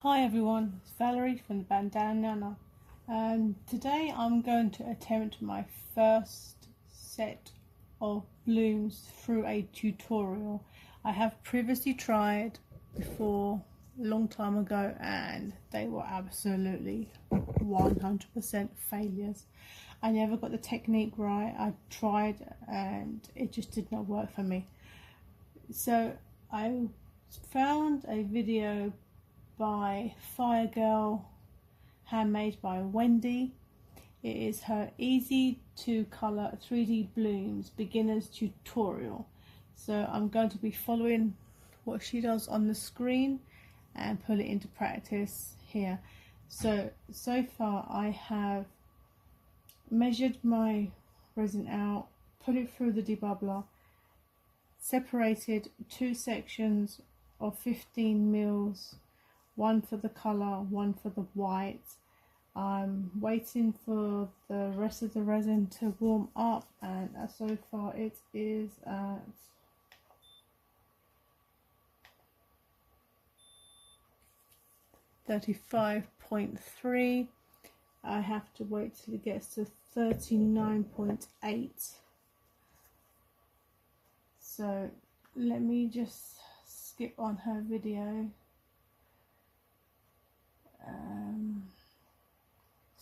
Hi everyone, it's Valerie from the Bandana Nana. Today I'm going to attempt my first set of blooms through a tutorial. I have previously tried before a long time ago and they were absolutely 100% failures. I never got the technique right. I tried and it just did not work for me. So I found a video by Fire Girl, handmade by Wendy. It is her easy to colour 3D blooms beginners tutorial. So I'm going to be following what she does on the screen and put it into practice here. So far I have measured my resin out, put it through the debubbler, separated two sections of 15 mils, one for the colour, one for the white. I'm waiting for the rest of the resin to warm up, and so far it is at 35.3. I have to wait till it gets to 39.8. So let me just skip on her video.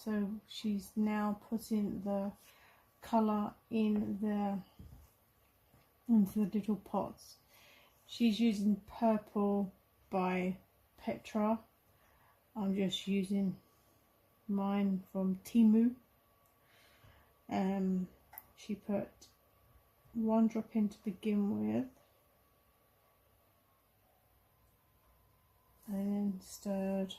So she's now putting the colour into the little pots. She's using Purple by Petra. I'm just using mine from Temu. She put one drop in to begin with, and then stirred.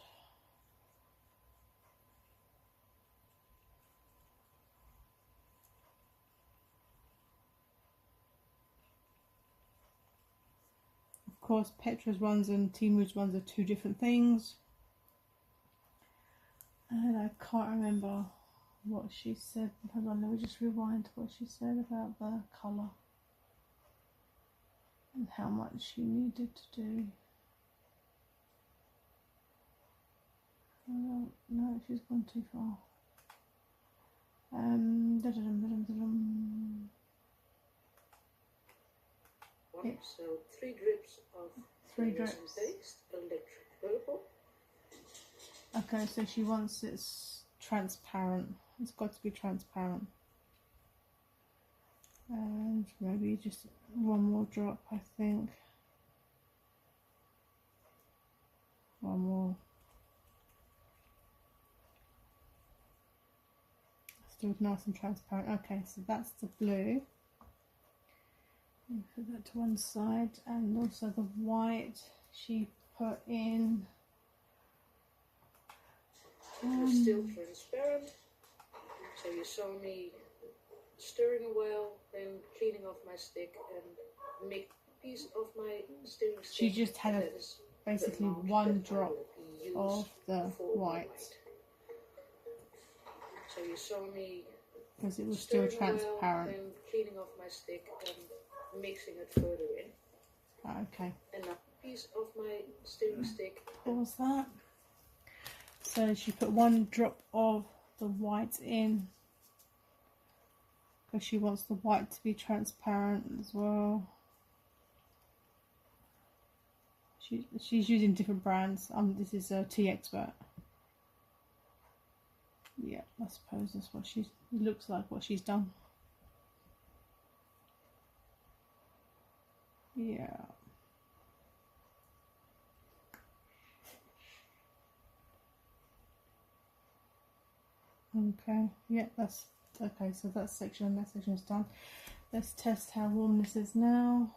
Of course, Petra's ones and Temu's ones are two different things, and I can't remember what she said. Hold on, let me just rewind what she said about the colour and how much she needed to do. No, she's gone too far. So 3 drips of 3 drips. Paste, electric purple. Okay, so she wants it transparent. It's got to be transparent. And maybe just one more drop, I think. One more. Still nice and transparent. Okay, so that's the blue. Put that to one side, and also the white she put in. It's still transparent, so you saw me stirring a while, then cleaning off my stick and make a piece of my stirring stick. She just had basically one drop of the white. So you saw me because it was still transparent. Then cleaning off my stick and mixing it further in. Okay. And a piece of my stirring stick. Pause that. So she put one drop of the white in because she wants the white to be transparent as well. She's using different brands. This is a Tea Expert. Yeah, I suppose that's what it looks like what she's done. Yeah. Okay, yeah, that's okay. So that section is done. Let's test how warm this is now.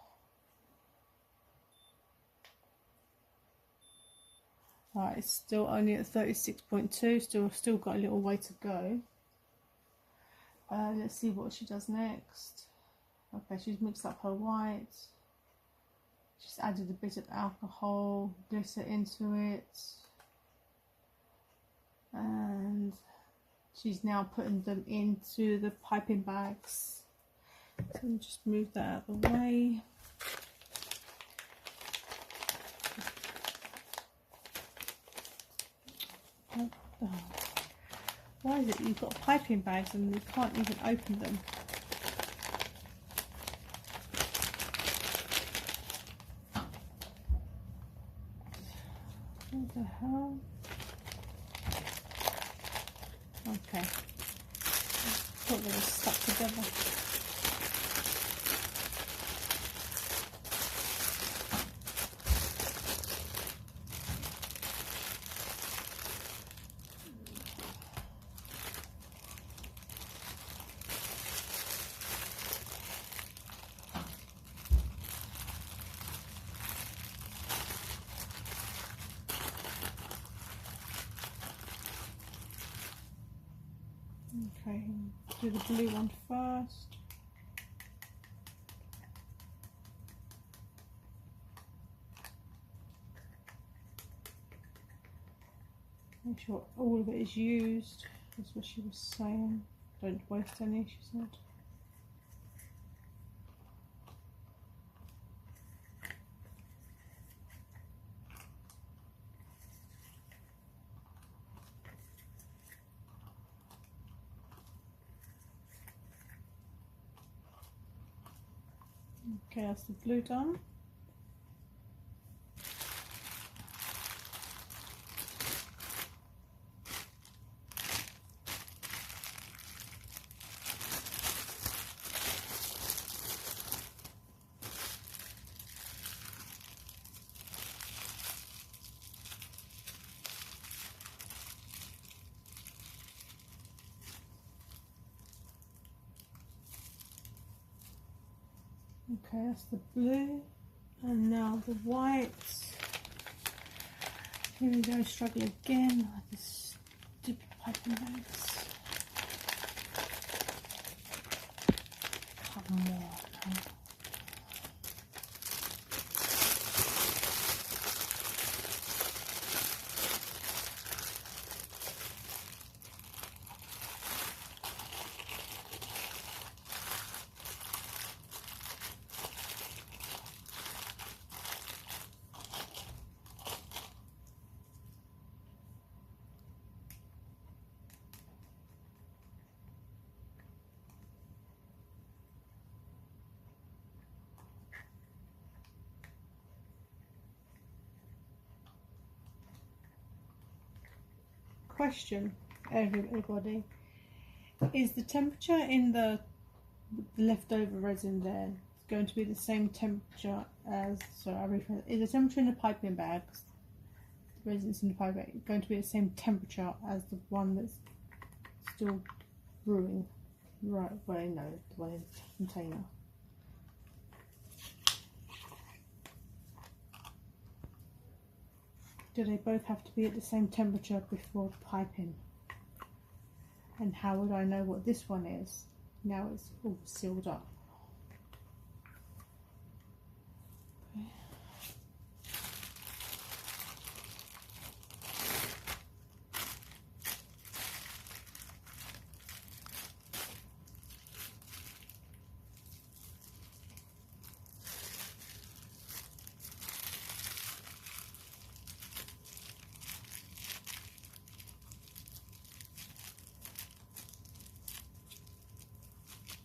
Right, it's still only at 36.2. Still got a little way to go. Let's see what she does next. Okay, she's mixed up her white. She's added a bit of alcohol, glitter into it, and she's now putting them into the piping bags. So let me just move that out of the way. is it? You've got piping bags and you can't even open them. What the hell? Okay. Thought they were stuck together. Okay, do the blue one first. Make sure all of it is used. That's what she was saying. Don't waste any, she said. Okay, that's the blue done. Okay, that's the blue, and now the whites. Here we go, struggle again with this stupid piping bags. Come on. Question, everybody, is the temperature in the leftover resin there going to be the same temperature as, sorry, I rephrase, is the temperature in the piping bags, the resin's in the piping bag, going to be the same temperature as the one that's still brewing? Right, well, no, the one in the container. Do they both have to be at the same temperature before piping? And how would I know what this one is? Now it's all sealed up.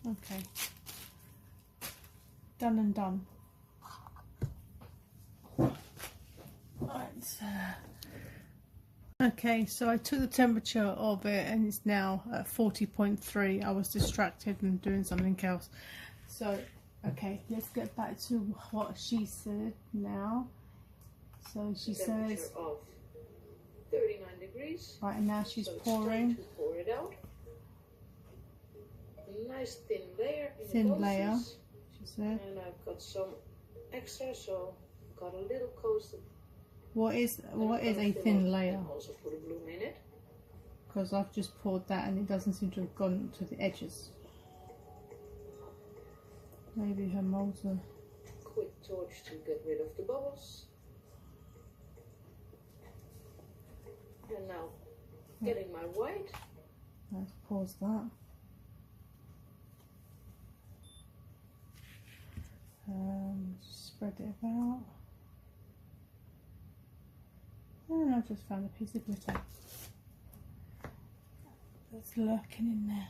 Okay, done and done. Right. Okay, so I took the temperature of it and it's now at 40.3. I was distracted and doing something else. So, okay, let's get back to what she said now. So she says of 39 degrees. Right, and now she's so it's pouring. time to pour it out. Nice thin layer in Thin the layer, pulses. she said. And I've got some extra, so got a little coaster. What is a thin layer? And also put a bloom in it. Because I've just poured that and it doesn't seem to have gone to the edges. Maybe her molds are... Quick torch to get rid of the bubbles. And now getting my white. Let's pause that. Spread it about. And I've just found a piece of glitter. that's lurking in there.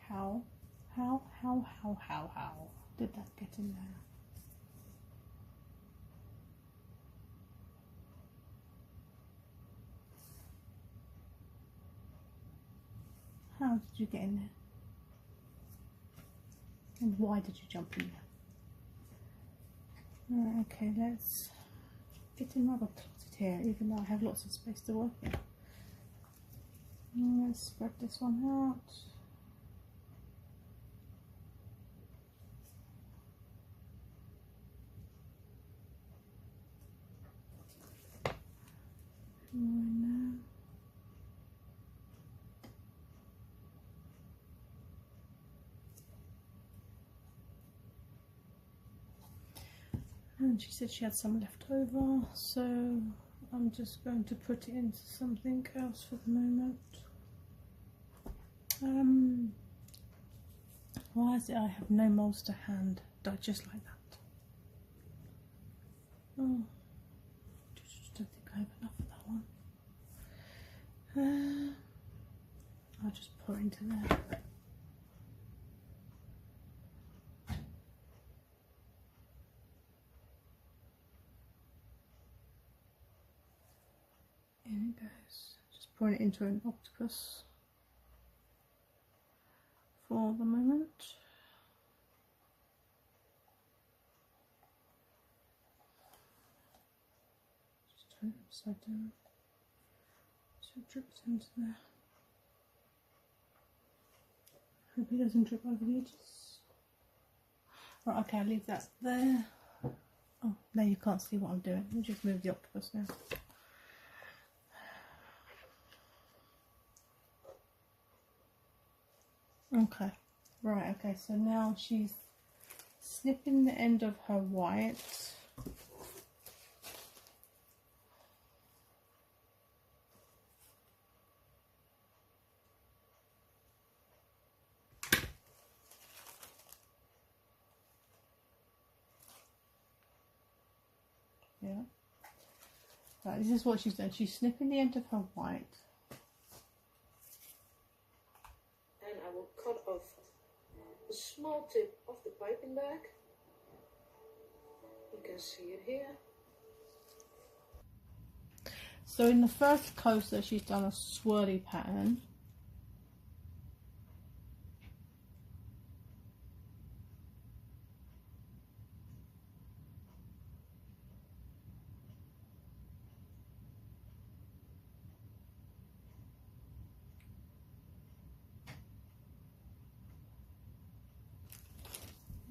How did that get in there? How did you get in there? And why did you jump in there? Right, okay, let's get in rather closed here, even though I have lots of space to work in. Let's spread this one out. Now. And she said she had some left over, so I'm just going to put it into something else for the moment. Why is it I have no molds to hand? Just like that. Oh, just don't think I have enough of that one. I'll just pour it into there. In it goes. Just pouring it into an octopus for the moment. Just turn it upside down so it drips into there. Hope it doesn't drip over the edges. Right, okay, I'll leave that there. Oh, now you can't see what I'm doing. Let me just move the octopus now. Okay, right, okay, so now she's snipping the end of her white. Yeah. Right, this is what she's done. She's snipping the end of her white. And I will cut off a small tip of the piping bag. You can see it here. So in the first coaster she's done a swirly pattern.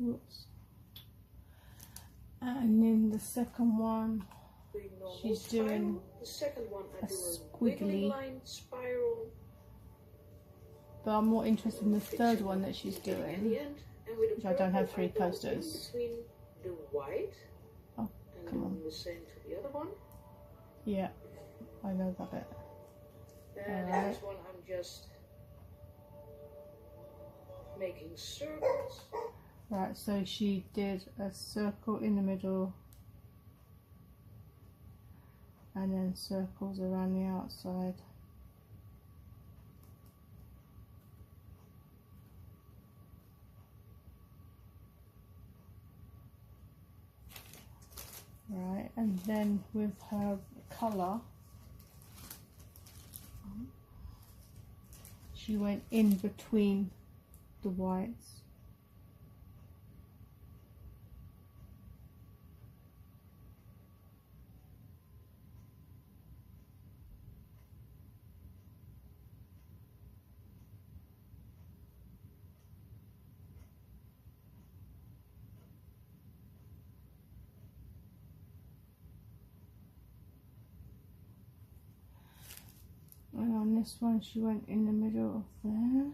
Oops. And in the second one she's doing the second one I do a squiggly wiggly line spiral. But I'm more interested in the third one that she's doing, which I don't have 3 coasters. Between the white Oh, and come on. the same to the other one. Yeah, I know that bit. And Alright. this one I'm just making circles. Right, so she did a circle in the middle and then circles around the outside. Right, and then with her colour, she went in between the whites. And on this one she went in the middle of there.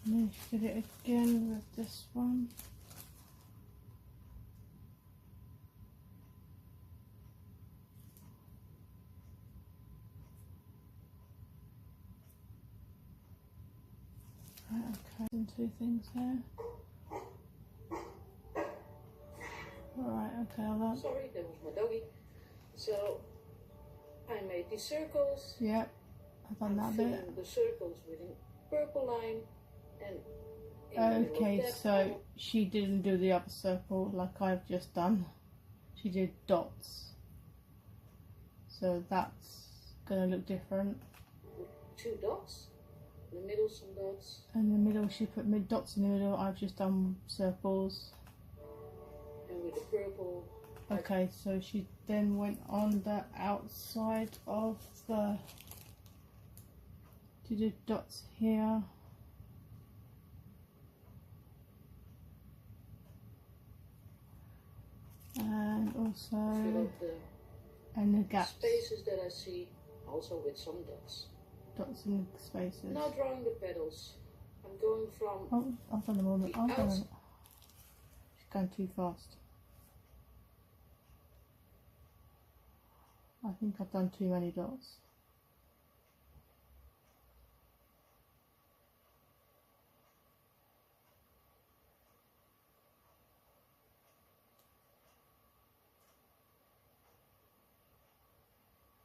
And then she did it again with this one. Right, okay, and 2 things there. Okay, hold on. Sorry, that was my doggy. So I made these circles. Yep, I've done that filling bit. the circles with a purple line, and in the middle of Okay, that, so she didn't do the other circle like I've just done. She did dots. So that's gonna look different. 2 dots. In the middle, some dots. In the middle, she put mid dots in the middle. I've just done circles. And with the purple. Okay, so she then went on the outside of the. She did dots here. And Fill also, up the and the gaps, spaces that I see, also with some dots. dots in the spaces. Now drawing the petals. I'm going from Oh, hold on a moment. the Hold on. outs- She's going too fast. I think I've done too many dots.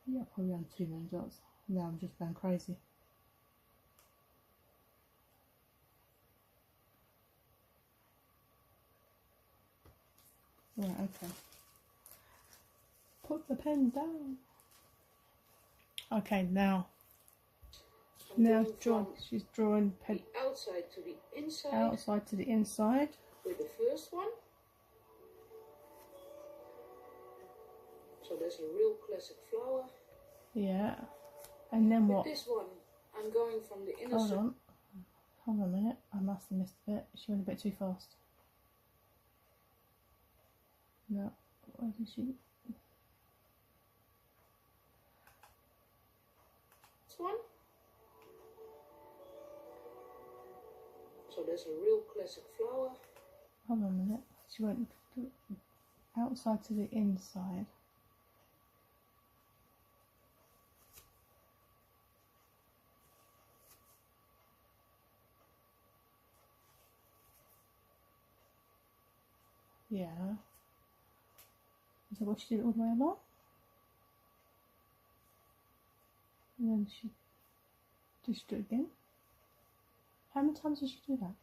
Yeah, probably done too many dots. Now I'm just going crazy. Right, okay. Put the pen down. Okay, now I'm now going draw. from She's drawing the outside to the inside outside to the inside. with the first one. So there's a real classic flower. Yeah, and then With what? this one, I'm going from the inner Hold circle. on. Hold on a minute. I must have missed a bit. She went a bit too fast. No. Where did she? This one. So there's a real classic flower. Hold on a minute. She went outside to the inside. Yeah. Is that what she did all the way along? And then did she do it again? How many times did she do that?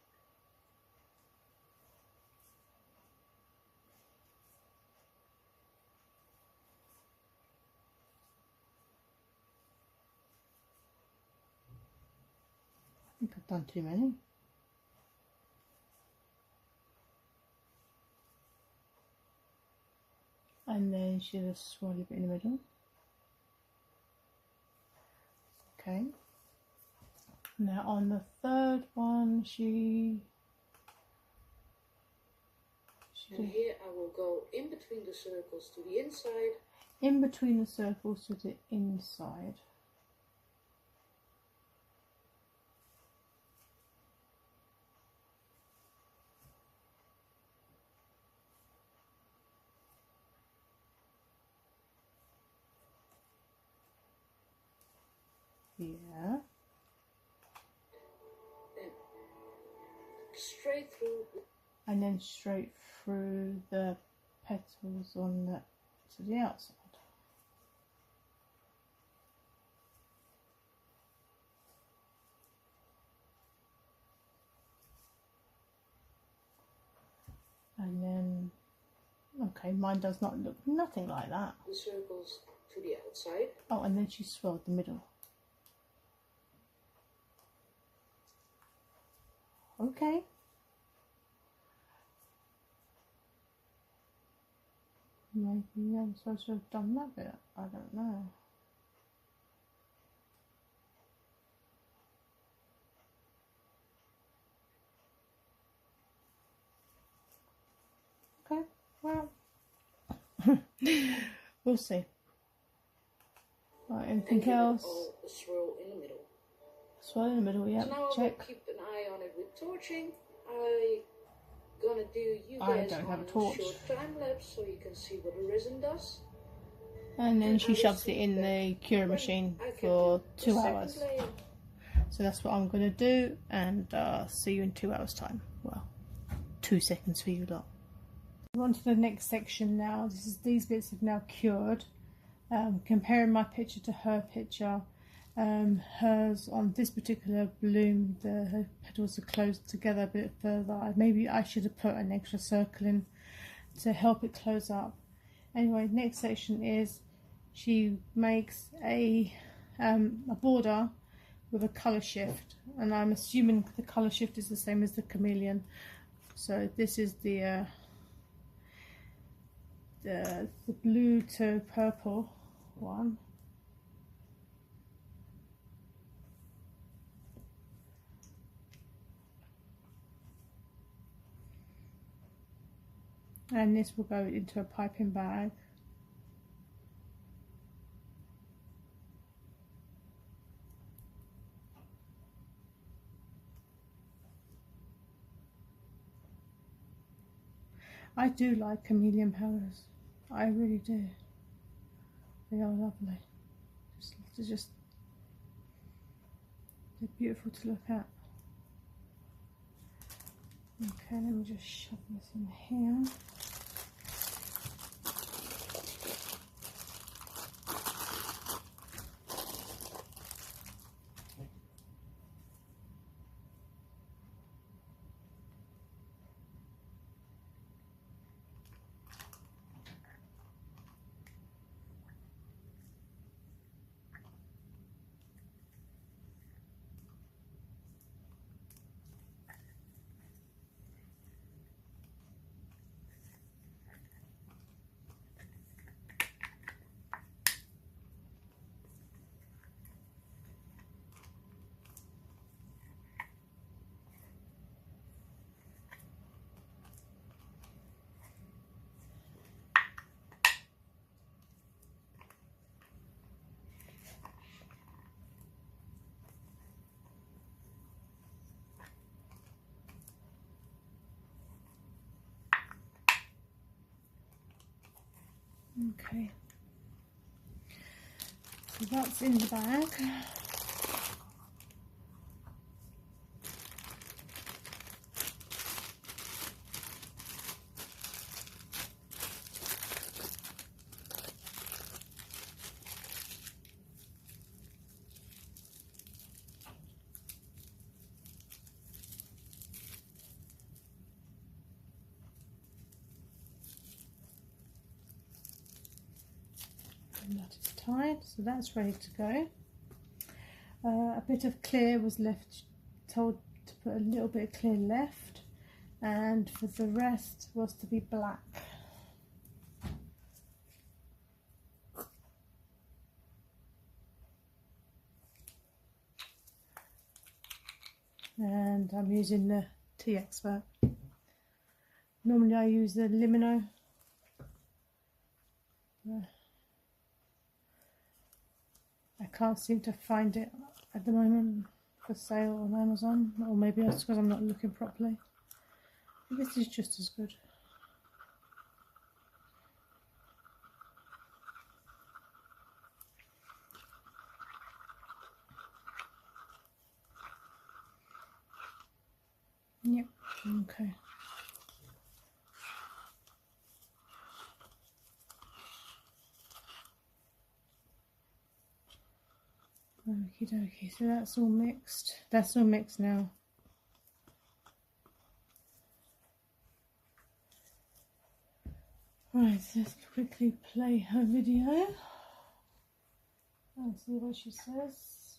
I think I've done too many. And then she just swirl a bit in the middle. Okay. Now on the third one, she And here I will go in between the circles to the inside. in between the circles to the inside. Yeah. And straight through. And then straight through the petals on the to the outside. And then, okay, mine does not look nothing like that. The circles to the outside. Oh, and then she swirled the middle. Okay. Maybe I'm supposed to have done that bit. I don't know. Okay, well, we'll see. Right, And anything give it else? all a swirl in the middle. Swirl in the middle, yeah. So now I will Check. keep an eye on it with torching. I gonna do you I guys don't on have a a torch. short time lapse so you can see what the resin does. And then And she I will shoves see it in that the cure when machine I can for do the 2 second hours. layer. So that's what I'm going to do, and see you in 2 hours time. Well, 2 seconds for you lot. We're on to the next section now. These bits have now cured. Comparing my picture to her picture, hers on this particular bloom, her petals are closed together a bit further. Maybe I should have put an extra circle in to help it close up. Anyway, next section is she makes a border with a colour shift, and I'm assuming the colour shift is the same as the chameleon. So this is the blue to purple one. And this will go into a piping bag. I do like chameleon powders. I really do. They are lovely. They're beautiful to look at. Okay, let me just shove this in here. Okay, so that's in the bag. And that is tied, so that's ready to go. A bit of clear was left, told to put a little bit of clear left, and for the rest was to be black. And I'm using the Tea Expert. Normally I use the Limino. I can't seem to find it at the moment for sale on Amazon, or maybe that's because I'm not looking properly. This is just as good. Yep, okay. Okie dokie, so that's all mixed. That's all mixed now. Right, so let's quickly play her video and see what she says.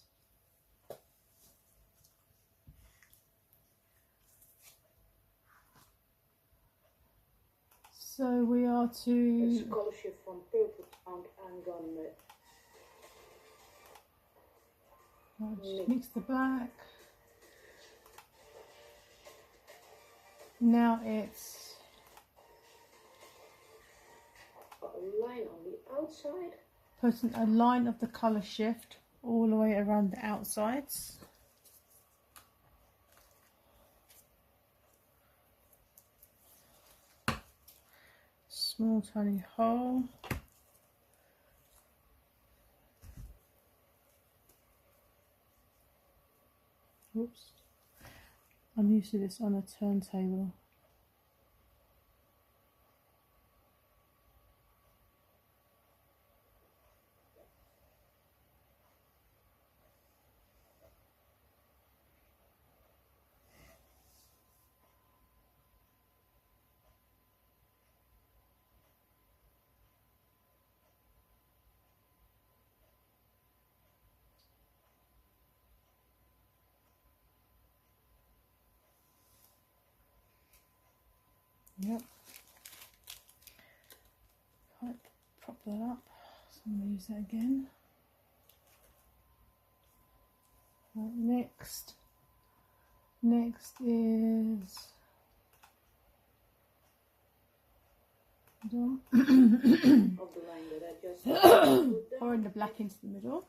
So we are to... It's a colour shift from Purple Pound and Gunnet. Just mix the black. Now it's Got a line on the outside. putting a line of the colour shift all the way around the outsides. Small tiny hole. Oops. I'm used to this on a turntable. Yep. Right, prop that up. So I'm going to use that again. Right, next is middle. Of the line that I just put down. Or in the black into the middle.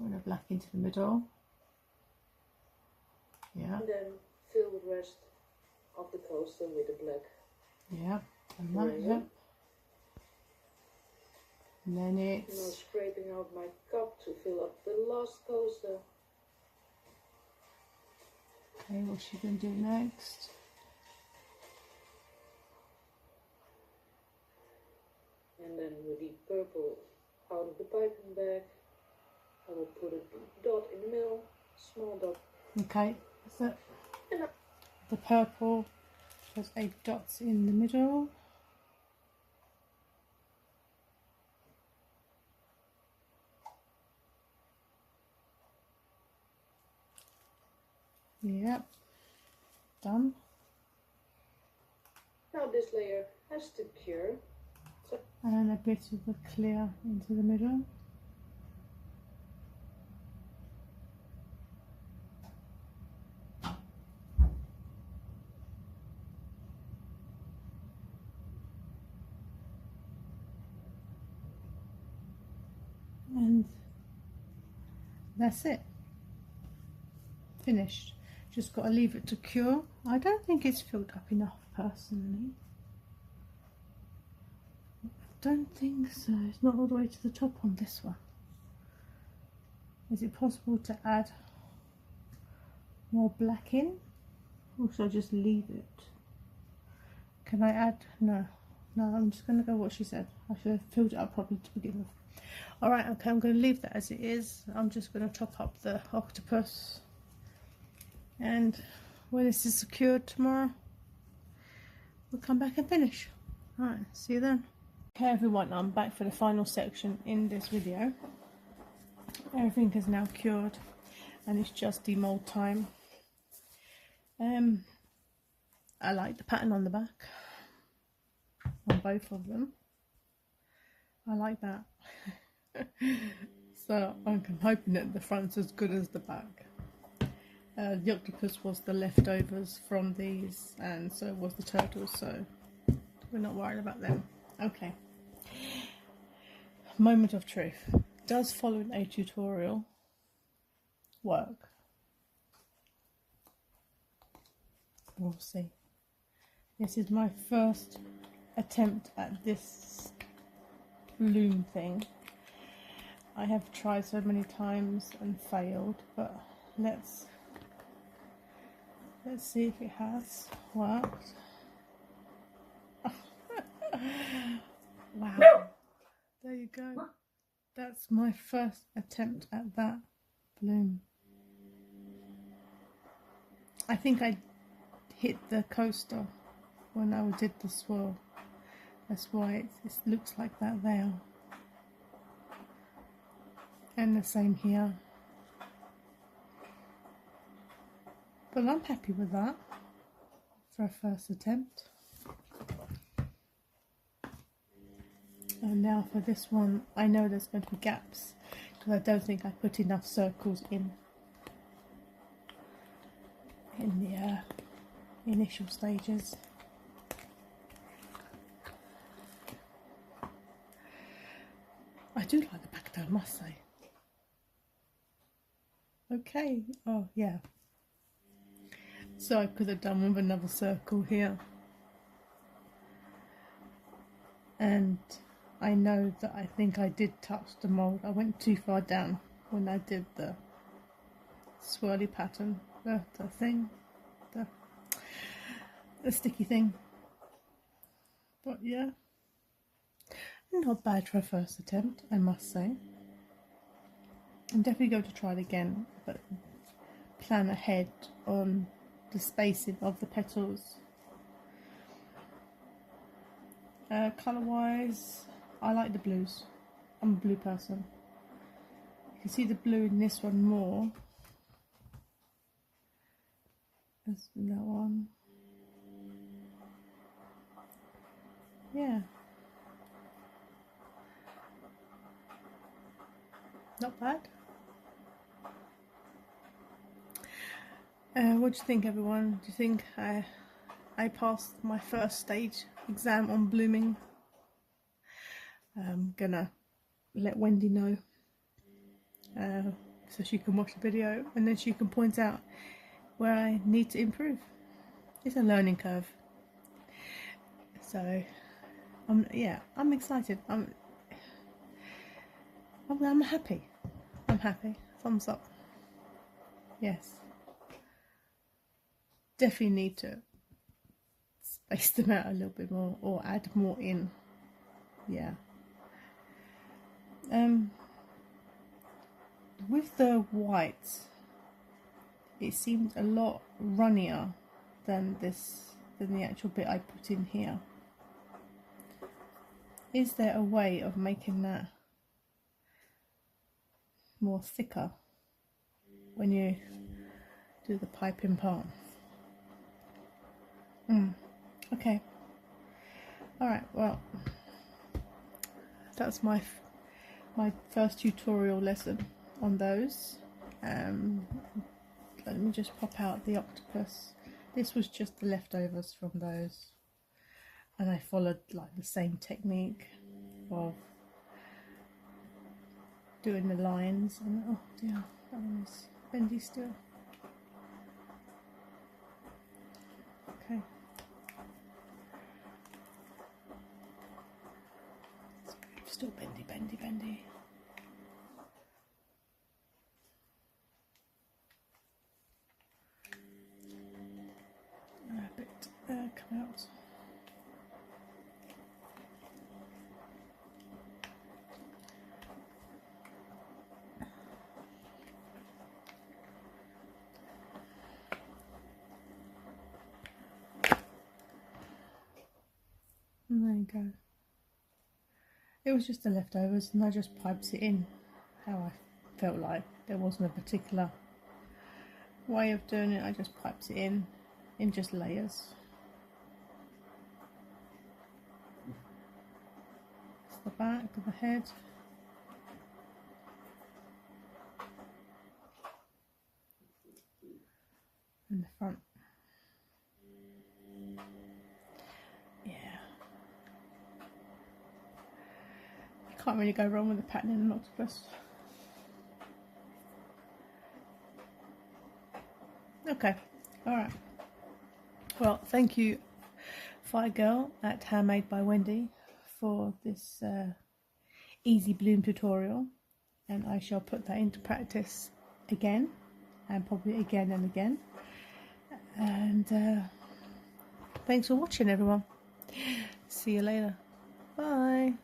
Or the black into the middle. Yeah. And then fill the rest of the coaster with the black. Yeah. And that, yeah. And then Now it's scraping out my cup to fill up the last coaster. okay, what's she gonna do next? And then with the purple out of the piping bag, I will put a dot in the middle, small dot. Okay, so the purple has 8 dots in the middle. Yep, done. Now this layer has to cure. So And a bit of the clear into the middle. And that's it. Finished. Just got to leave it to cure. I don't think it's filled up enough personally. Don't think so. It's not all the way to the top on this one. Is it possible to add more black in? Or should I just leave it? Can I add? No. No, I'm just going to go what she said. I should have filled it up properly to begin with. Alright, okay, I'm going to leave that as it is. I'm just going to top up the octopus. And when this is secured tomorrow, we'll come back and finish. Alright, see you then. Okay everyone, I'm back for the final section in this video. Everything is now cured and it's just demold time. I like the pattern on the back on both of them. I like that. So I'm hoping that the front's as good as the back. The octopus was the leftovers from these, and so was the turtles, so we're not worried about them. Okay. Moment of truth. Does following a tutorial work? We'll see. This is my first attempt at this loom thing. I have tried so many times and failed, but let's see if it has worked. Wow, there you go. That's my first attempt at that bloom. I think I hit the coaster when I did the swirl. That's why it looks like that there. And the same here. But I'm happy with that for a first attempt. And now for this one, I know there's going to be gaps because I don't think I put enough circles in the initial stages. I do like the back though, I must say. Okay, oh yeah. So I could have done with another circle here. And I know that I think I did touch the mould. I went too far down when I did the swirly pattern, the a sticky thing. But yeah, not bad for a first attempt, I must say. I'm definitely going to try it again, but plan ahead on the spacing of the petals. Colour wise, I like the blues. I'm a blue person. You can see the blue in this one more. There's that one. Yeah. Not bad. What do you think, everyone? Do you think I passed my first stage exam on blooming? I'm gonna let Wendy know so she can watch the video and then she can point out where I need to improve. It's a learning curve. So I'm excited. I'm happy. I'm happy. Thumbs up. Yes. Definitely need to space them out a little bit more or add more in. Yeah. With the whites, it seemed a lot runnier than the actual bit I put in here. Is there a way of making that more thicker when you do the piping part? Okay. Alright, well, that's my first tutorial lesson on those. Let me just pop out the octopus. This was just the leftovers from those, and I followed like the same technique of doing the lines. And oh dear, that one is bendy still. Okay. Still bendy, bendy, bendy. A bit come out. And there you go. It was just the leftovers and I just piped it in how I felt like. There wasn't a particular way of doing it. I just piped it in just layers. It's the back of the head. And the front. Yeah. You can't really go wrong with a pattern in an octopus. Okay, alright. Well, thank you, Fire Girl at Handmade by Wendy, for this easy bloom tutorial, and I shall put that into practice again, and probably again and again. And thanks for watching, everyone. See you later. Bye.